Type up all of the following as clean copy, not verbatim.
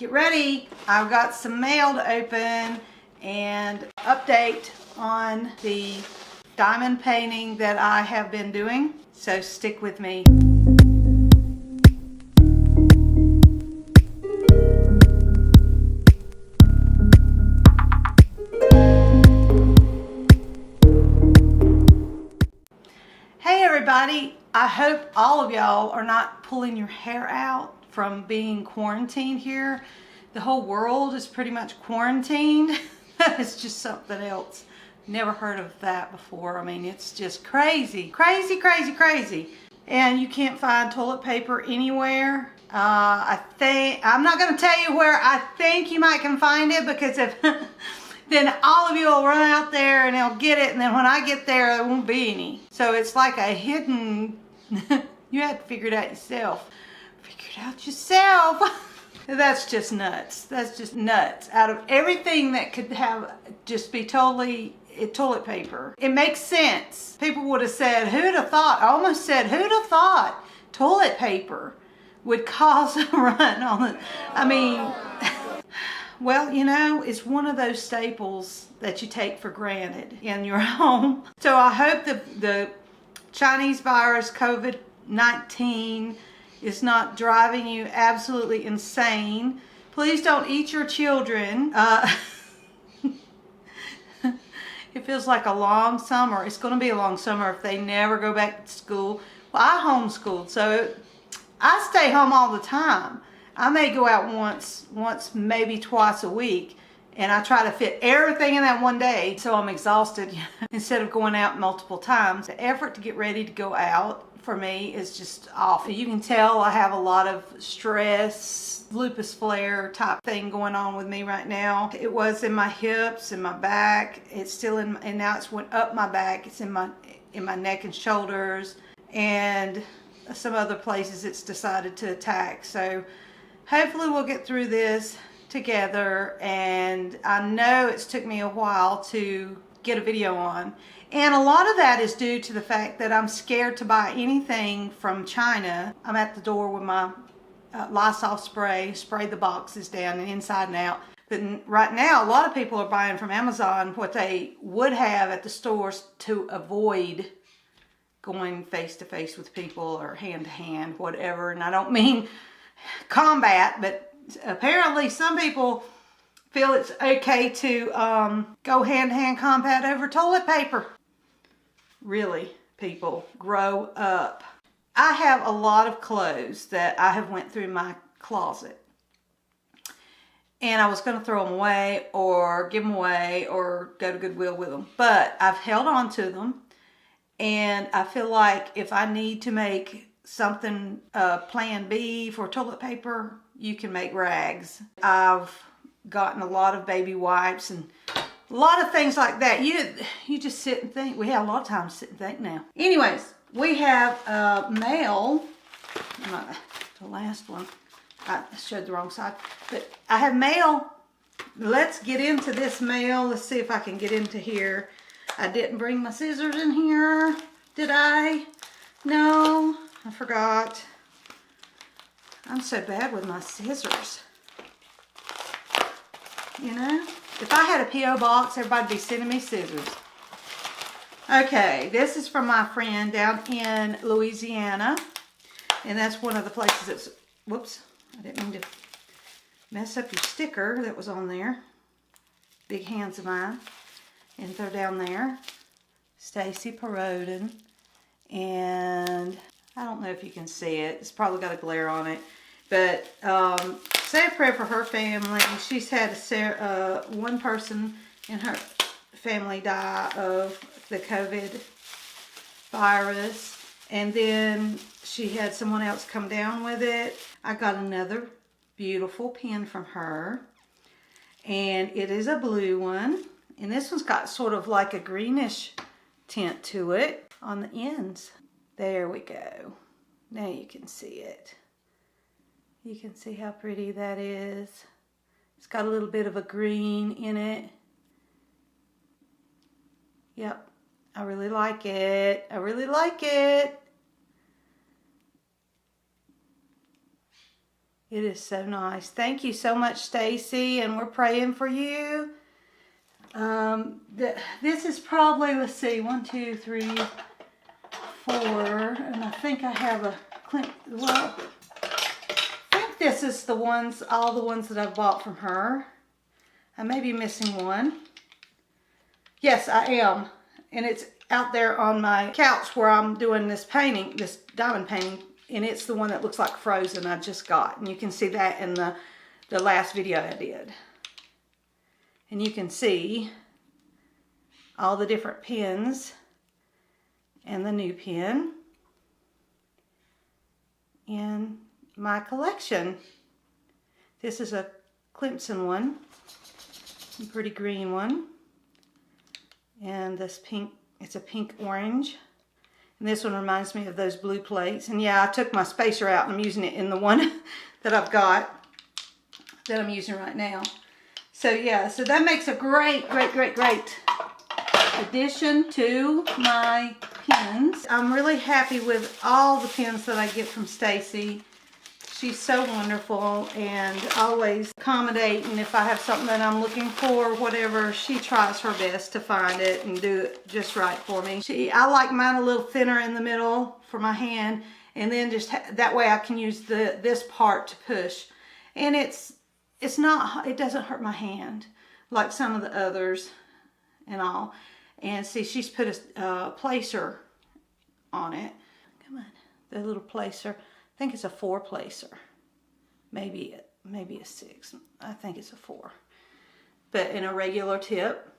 Get ready. I've got some mail to open and update on the diamond painting that I have been doing. So stick with me. Hey everybody, I hope all of y'all are not pulling your hair out from being quarantined here. The whole world is pretty much quarantined. It's just something else. Never heard of that before. I mean, it's just crazy, crazy, crazy, crazy. And you can't find toilet paper anywhere. I'm not going to tell you where I think you might can find it, because if then all of you will run out there and they'll get it, and then when I get there, there won't be any. So it's like a hidden, you have to figure it out yourself. Figure it out yourself. That's just nuts. That's just nuts. Out of everything that could have just be totally toilet paper, it makes sense. People would have said, who'd have thought? I almost said, who'd have thought toilet paper would cause a run on the, I mean, well, you know, it's one of those staples that you take for granted in your home. So I hope the Chinese virus, COVID-19, is not driving you absolutely insane. Please don't eat your children. It feels like a long summer. It's going to be a long summer if they never go back to school. Well, I homeschooled, so I stay home all the time. I may go out once, maybe twice a week, and I try to fit everything in that one day, so I'm exhausted instead of going out multiple times. The effort to get ready to go out for me is just off. You can tell I have a lot of stress, lupus flare type thing going on with me right now. It was in my hips and my back. It's still in, and now it's went up my back. It's in my neck and shoulders, and some other places it's decided to attack. So hopefully we'll get through this together, and I know it's took me a while to get a video on, and a lot of that is due to the fact that I'm scared to buy anything from China. I'm at the door with my Lysol spray the boxes down and inside and out. But right now a lot of people are buying from Amazon what they would have at the stores to avoid going face to face with people or hand to hand, whatever. And I don't mean combat, but apparently some people feel it's okay to go hand-to-hand combat over toilet paper. Really, people, grow up. I have a lot of clothes that I have went through my closet, and I was going to throw them away or give them away or go to Goodwill with them, but I've held on to them, and I feel like if I need to make something plan B for toilet paper, you can make rags. I've gotten a lot of baby wipes and a lot of things like that. You just sit and think. We have a lot of time to sit and think now. Anyways, we have mail. The last one, I showed the wrong side, but I have mail. Let's get into this mail. Let's see if I can get into here. I didn't bring my scissors in here, did I? No, I forgot. I'm so bad with my scissors. You know, if I had a P.O. box, everybody'd be sending me scissors. Okay, this is from my friend down in Louisiana. And that's one of the places that's, whoops, I didn't mean to mess up your sticker that was on there. Big hands of mine. And they're down there. Stacy Perodin. And I don't know if you can see it. It's probably got a glare on it. But say a prayer for her family. She's had one person in her family die of the COVID virus. And then she had someone else come down with it. I got another beautiful pen from her. And it is a blue one. And this one's got sort of like a greenish tint to it on the ends. There we go. Now you can see it. You can see how pretty that is. It's got a little bit of a green in it. Yep, I really like it. I really like it. It is so nice. Thank you so much, Stacy, and we're praying for you. This is probably, let's see, 1, 2, 3, 4, and I think I have a well, I think this is the ones, all the ones that I've bought from her. I may be missing one. Yes, I am, and it's out there on my couch where I'm doing this painting, this diamond painting, and it's the one that looks like Frozen I just got, and you can see that in the last video I did. And you can see all the different pins and the new pin in my collection. This is a Clemson one, a pretty green one, and this pink, it's a pink orange, and this one reminds me of those blue plates. And yeah, I took my spacer out and I'm using it in the one that I've got that I'm using right now. So yeah, so that makes a great addition to my pins. I'm really happy with all the pins that I get from Stacy. She's so wonderful and always accommodating. If I have something that I'm looking for, whatever, she tries her best to find it and do it just right for me. I like mine a little thinner in the middle for my hand, and then just that way I can use this part to push. And it doesn't hurt my hand like some of the others and all. And see, she's put a placer on it. Come on, the little placer. I think it's a 4 placer. Maybe a 6. I think it's a 4. But in a regular tip.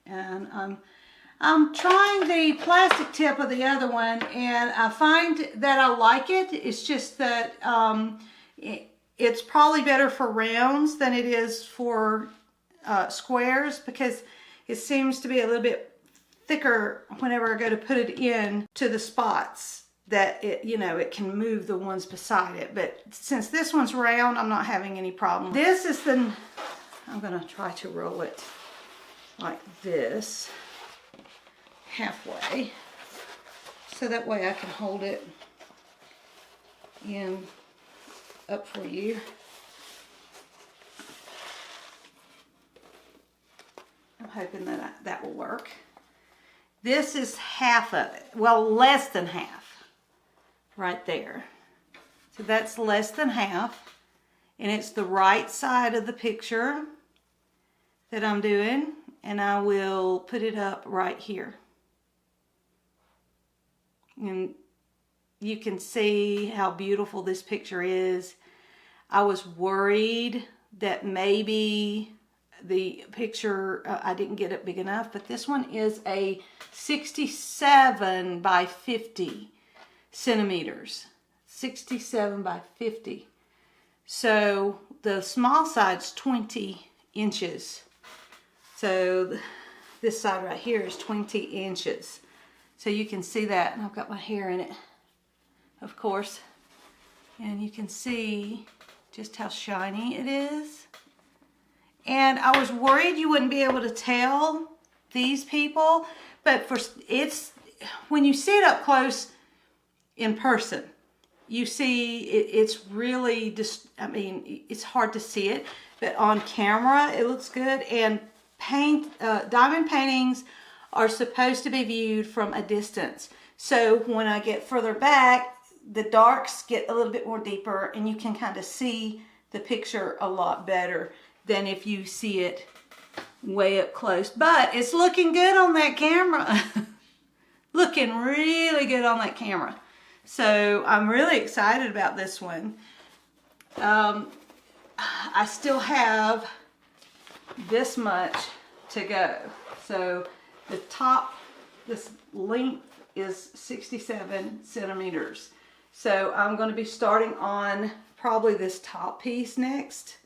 And I'm trying the plastic tip of the other one, and I find that I like it. It's just that it's probably better for rounds than it is for squares, because it seems to be a little bit thicker whenever I go to put it in to the spots that it can move the ones beside it. But since this one's round, I'm not having any problem. This is I'm gonna try to roll it like this halfway, so that way I can hold it in up for you. I'm hoping that will work. This is half of it. Well, less than half. Right there. So that's less than half. And it's the right side of the picture that I'm doing. And I will put it up right here. And you can see how beautiful this picture is. I was worried that maybe the picture, I didn't get it big enough, but this one is a 67 by 50 centimeters. 67 by 50. So the small side's 20 inches. So this side right here is 20 inches. So you can see that, and I've got my hair in it, of course. And you can see just how shiny it is. And I was worried you wouldn't be able to tell these people, but when you see it up close in person, you see it's really just, it's hard to see it, but on camera it looks good. And diamond paintings are supposed to be viewed from a distance. So when I get further back, the darks get a little bit more deeper, and you can kind of see the picture a lot better than if you see it way up close. But it's looking good on that camera. Looking really good on that camera. So I'm really excited about this one. I still have this much to go. So the top, this length is 67 centimeters. So I'm going to be starting on probably this top piece next.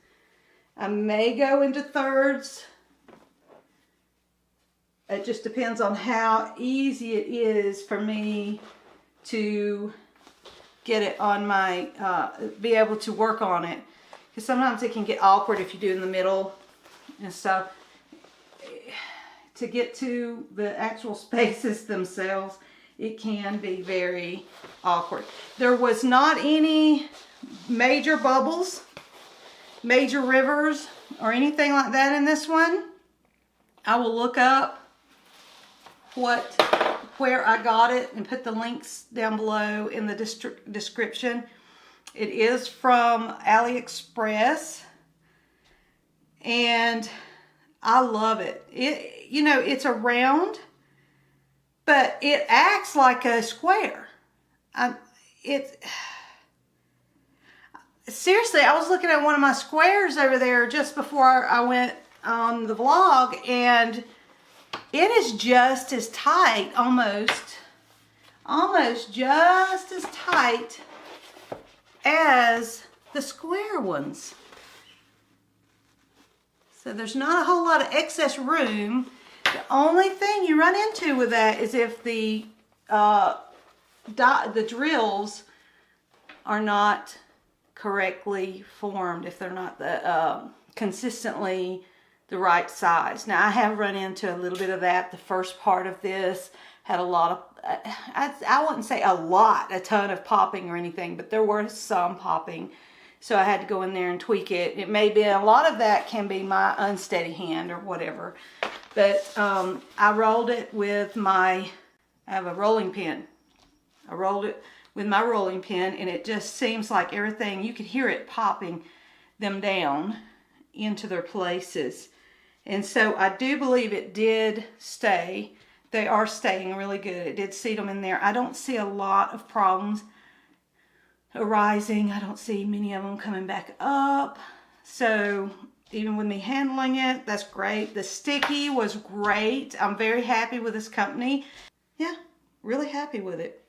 I may go into thirds. It just depends on how easy it is for me to get it on my, be able to work on it. Because sometimes it can get awkward if you do it in the middle and stuff. To get to the actual spaces themselves it can be very awkward. There was not any major bubbles, major rivers, or anything like that in this one. I will look up where I got it and put the links down below in the description. It is from AliExpress, and I love it. You know, it's a round, but it acts like a square. Seriously, I was looking at one of my squares over there just before I went on the vlog, and it is just as tight, almost just as tight as the square ones. So there's not a whole lot of excess room. The only thing you run into with that is if the drills are not correctly formed, if they're not consistently the right size. Now, I have run into a little bit of that. The first part of this had a lot of, I wouldn't say a ton of popping or anything, but there were some popping. So I had to go in there and tweak it. It may be, a lot of that can be my unsteady hand or whatever. But I rolled it with I have a rolling pin. I rolled it with my rolling pin, and it just seems like everything, you could hear it popping them down into their places. And so I do believe it did stay. They are staying really good. It did seat them in there. I don't see a lot of problems arising. I don't see many of them coming back up. So even with me handling it, that's great. The sticky was great. I'm very happy with this company. Yeah, really happy with it.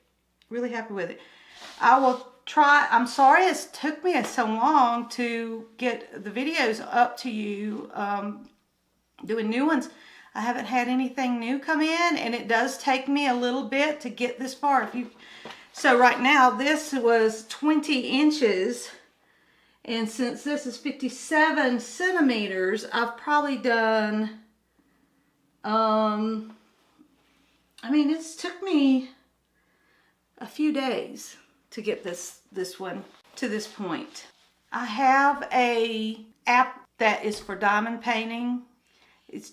Really happy with it. I will try. I'm sorry it took me so long to get the videos up to you, doing new ones. I haven't had anything new come in, and it does take me a little bit to get this far. So right now, this was 20 inches, and since this is 57 centimeters, I've probably done, I mean, it's took me a few days to get this one to this point. I have a app that is for diamond painting. It's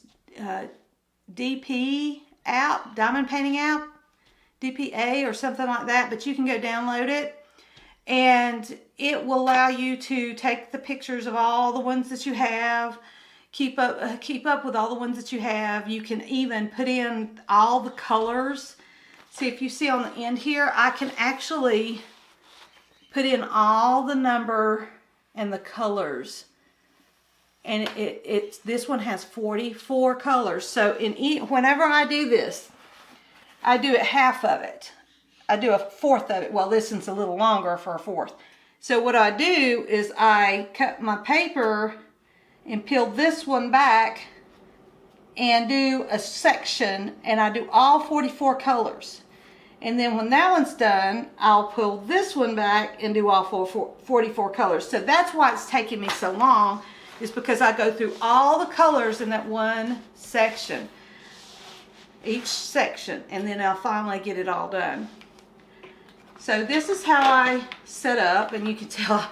DP app, diamond painting app, DPA or something like that, but you can go download it, and it will allow you to take the pictures of all the ones that you have, keep up with all the ones that you have. You can even put in all the colors. See, if you see on the end here, I can actually put in all the number and the colors. And this one has 44 colors. So whenever I do this, I do it half of it. I do a fourth of it. Well, this one's a little longer for a fourth. So what I do is I cut my paper and peel this one back and do a section, and I do all 44 colors. And then when that one's done, I'll pull this one back and do all 44 colors. So that's why it's taking me so long, is because I go through all the colors in that one section, each section, and then I'll finally get it all done. So this is how I set up, and you can tell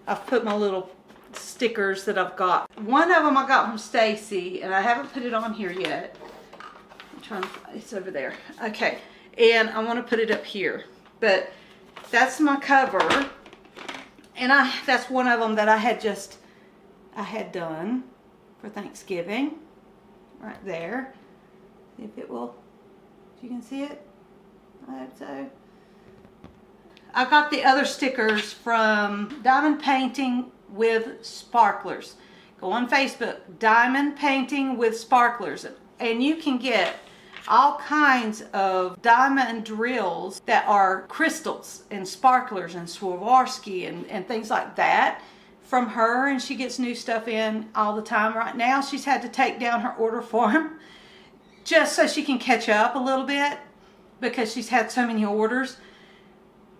I've put my little stickers that I've got. One of them I got from Stacy, and I haven't put it on here yet. I'm trying to, it's over there. Okay, and I want to put it up here, but that's my cover, and that's one of them that I had done for Thanksgiving, right there. See if you can see it. I hope so. I got the other stickers from Diamond Painting with Sparklers. Go on Facebook, Diamond Painting with Sparklers, and you can get all kinds of diamond drills that are crystals and sparklers and Swarovski and things like that from her, and she gets new stuff in all the time. Right now, she's had to take down her order form just so she can catch up a little bit because she's had so many orders.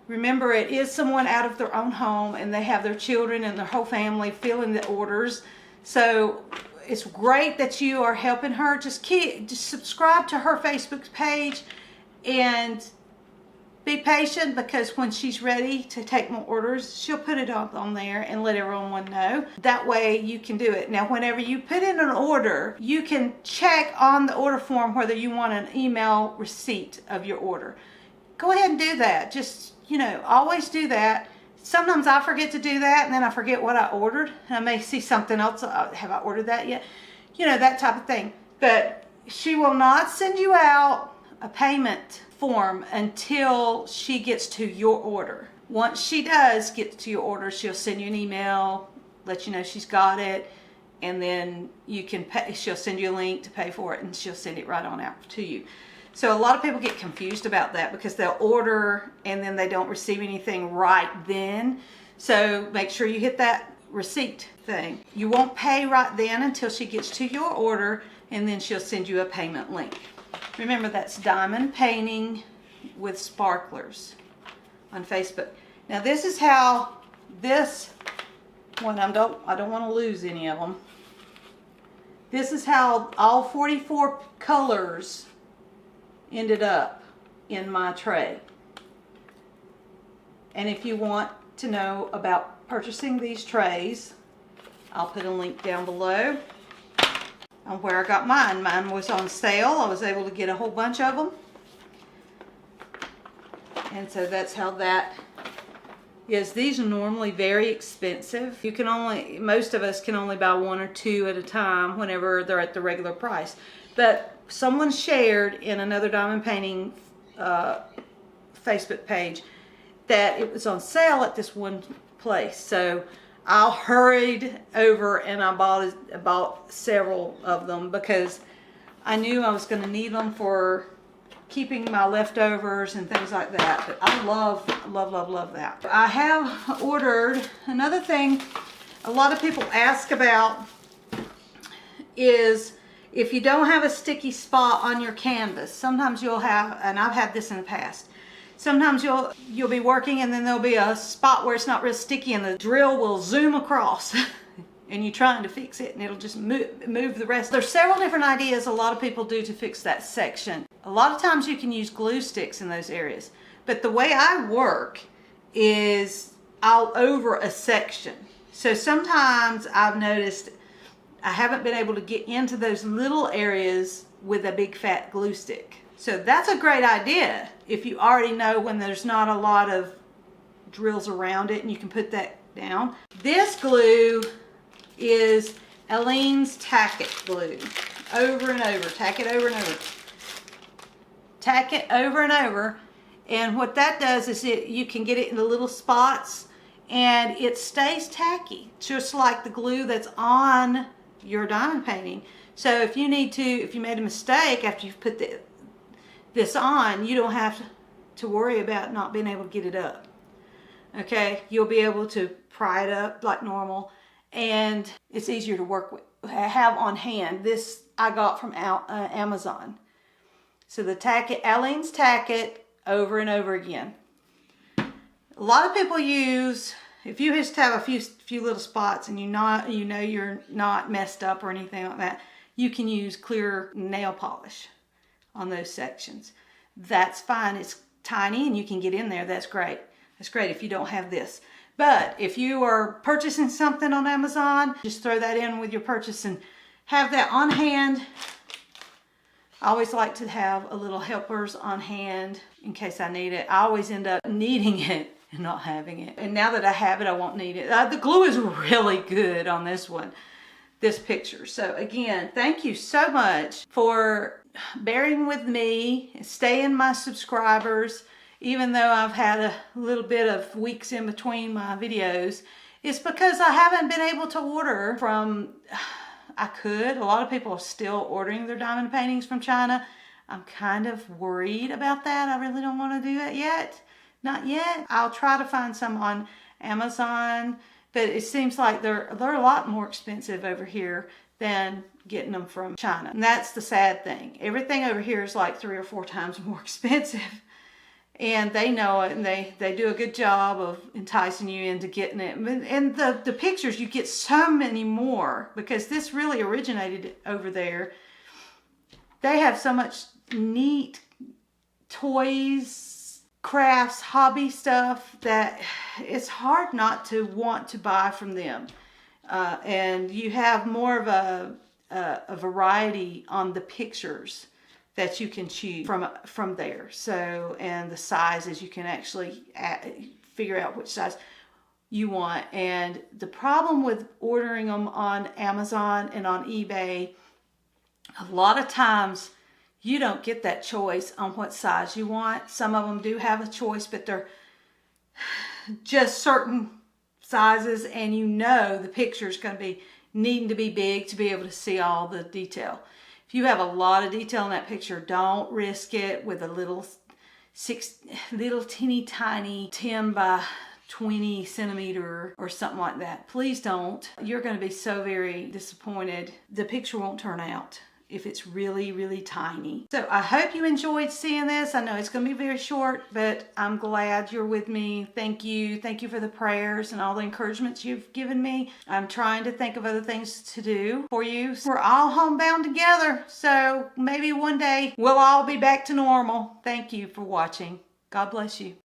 Remember, it is someone out of their own home, and they have their children and their whole family filling the orders. So it's great that you are helping her. Just subscribe to her Facebook page and be patient, because when she's ready to take more orders, she'll put it up on there and let everyone know. That way you can do it. Now, whenever you put in an order, you can check on the order form whether you want an email receipt of your order. Go ahead and do that. Just, always do that. Sometimes I forget to do that, and then I forget what I ordered. And I may see something else. Have I ordered that yet? That type of thing. But she will not send you out a payment form until she gets to your order. Once she does get to your order, she'll send you an email, let you know she's got it, and then you can pay. She'll send you a link to pay for it, and she'll send it right on out to you. So a lot of people get confused about that because they'll order and then they don't receive anything right then. So make sure you hit that receipt thing. You won't pay right then until she gets to your order, and then she'll send you a payment link. Remember, that's Diamond Painting with Sparklers on Facebook. Now this is how this one, I don't want to lose any of them. This is how all 44 colors ended up in my tray. And if you want to know about purchasing these trays, I'll put a link down below on where I got mine. Mine was on sale. I was able to get a whole bunch of them. And so that's how that is. These are normally very expensive. Most of us can only buy one or two at a time whenever they're at the regular price. But someone shared in another Diamond Painting Facebook page that it was on sale at this one place. So I hurried over and I bought several of them because I knew I was going to need them for keeping my leftovers and things like that. But I love that. I have ordered another thing a lot of people ask about is if you don't have a sticky spot on your canvas. Sometimes you'll have, and I've had this in the past, sometimes you'll be working and then there'll be a spot where it's not real sticky and the drill will zoom across and you're trying to fix it and it'll just move the rest. There's several different ideas a lot of people do to fix that section. A lot of times you can use glue sticks in those areas, but the way I work is I'll over a section. So sometimes I've noticed I haven't been able to get into those little areas with a big fat glue stick. So that's a great idea if you already know when there's not a lot of drills around it and you can put that down. This glue is Aleene's Tack It glue. Over and over. Tack it over and over. Tack it over and over. And what that does is you can get it in the little spots and it stays tacky, just like the glue that's on your diamond painting. So if you made a mistake after you've put this on, you don't have to worry about not being able to get it up. Okay, you'll be able to pry it up like normal, and it's easier to work with, have on hand. This I got from Amazon. So the Aleene's Tack It over and over again. A lot of people use, if you just have a few little spots and you know you're not messed up or anything like that, you can use clear nail polish on those sections. That's fine. It's tiny and you can get in there. That's great. That's great if you don't have this. But if you are purchasing something on Amazon, just throw that in with your purchase and have that on hand. I always like to have a little helpers on hand in case I need it. I always end up needing it and not having it. And now that I have it, I won't need it. The glue is really good on this one, this picture. So again, thank you so much for bearing with me, staying my subscribers, even though I've had a little bit of weeks in between my videos. It's because I haven't been able to order from, I could. A lot of people are still ordering their diamond paintings from China. I'm kind of worried about that. I really don't want to do that yet. Not yet. I'll try to find some on Amazon, but it seems like they're a lot more expensive over here than getting them from China. And that's the sad thing. Everything over here is like 3 or 4 times more expensive. And they know it, and they do a good job of enticing you into getting it. And the pictures, you get so many more because this really originated over there. They have so much neat toys crafts, hobby stuff that it's hard not to want to buy from them. And you have more of a variety on the pictures that you can choose from there. So, and the sizes, you can actually figure out which size you want. And the problem with ordering them on Amazon and on eBay, a lot of times you don't get that choice on what size you want. Some of them do have a choice, but they're just certain sizes, and you know the picture is going to be needing to be big to be able to see all the detail. If you have a lot of detail in that picture, don't risk it with a little teeny tiny 10 by 20 centimeter or something like that. Please don't. You're going to be so very disappointed. The picture won't turn out if it's really, really tiny. So I hope you enjoyed seeing this. I know it's going to be very short, but I'm glad you're with me. Thank you. Thank you for the prayers and all the encouragements you've given me. I'm trying to think of other things to do for you. We're all homebound together, so maybe one day we'll all be back to normal. Thank you for watching. God bless you.